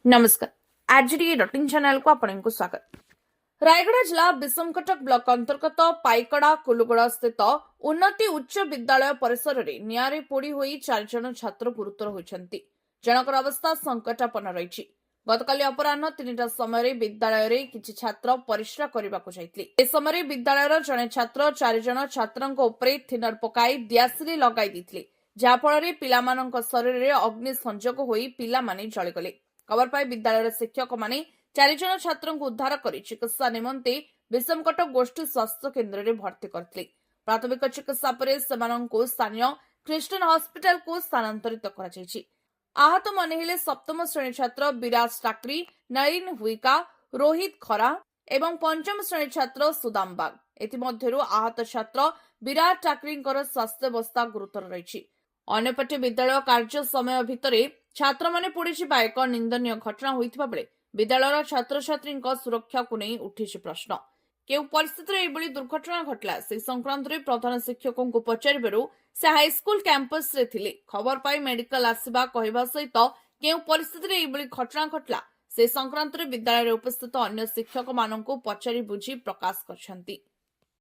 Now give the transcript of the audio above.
नमस्कार RGD डॉटिंग channel को आपको स्वागत। रायगढ़ जिला विषमकटक ब्लॉक अंतर्गत पाइकड़ा कुलुगड़ा स्थित उन्नति उच्च विद्यालय परिसर में निआरे पोड़ी होई 4 जन छात्र गुरुतर होइछन्ति। जनकर अवस्था संकटापन्न रही। गतकाली अपराह्न 3टा समय विद्यालय रे किछि छात्र परिश्रा करबाकू जाइतले। ए समय विद्यालयर जने छात्र 4 जन छात्रंक उपरे थिनर पकाई दियासिली लगाई दिथिले, जा फଳରେ पिलामानंक शरीर रे अग्नि संजोग होई पिलामाने जळिगले। खबर पाई विद्यालय शिक्षक माने 4 जन छात्र को उद्धार कर चिकित्सा निमंते विषमकटक गोष्ठी स्वास्थ्य केन्द्र में भर्ती करथिले। प्राथमिक चिकित्सा पर सेमानंको स्थानीय ख्रिस्टियन हॉस्पिटल को स्थानांतरित करा जायछि। आहत माने हेले सप्तम श्रेणी छात्र विराज टाकरी, नयन हुईका, रोहित खरा एवं पंचम श्रेणी छात्र सुदाम बाग। एथिमध्यरु आहत छात्र विराज टाकरींकर स्वास्थ्यावस्था गुरुतर रही। अन्यपटे विद्यालय कार्य समय भितर छात्र माने पोड़ी जिबा एक निंदनीय घटना होइथिबा बेले विद्यालय छात्र छात्री सुरक्षा को नहीं उठी प्रश्न। केउ परिस्थिति एभली दुर्घटना घटला से संक्रांत में प्रधान शिक्षकों को पचारिबारु से हाईस्कूल कैंपस रे थिले। खबर पाई मेडिकल आसीबा कहबा सहित केउ परिस्थिति एभली घटना घटला से संक्रांत में विद्यालय उपस्थित अन्य शिक्षक माननकु पचारि बुझी प्रकाश करछन्ति।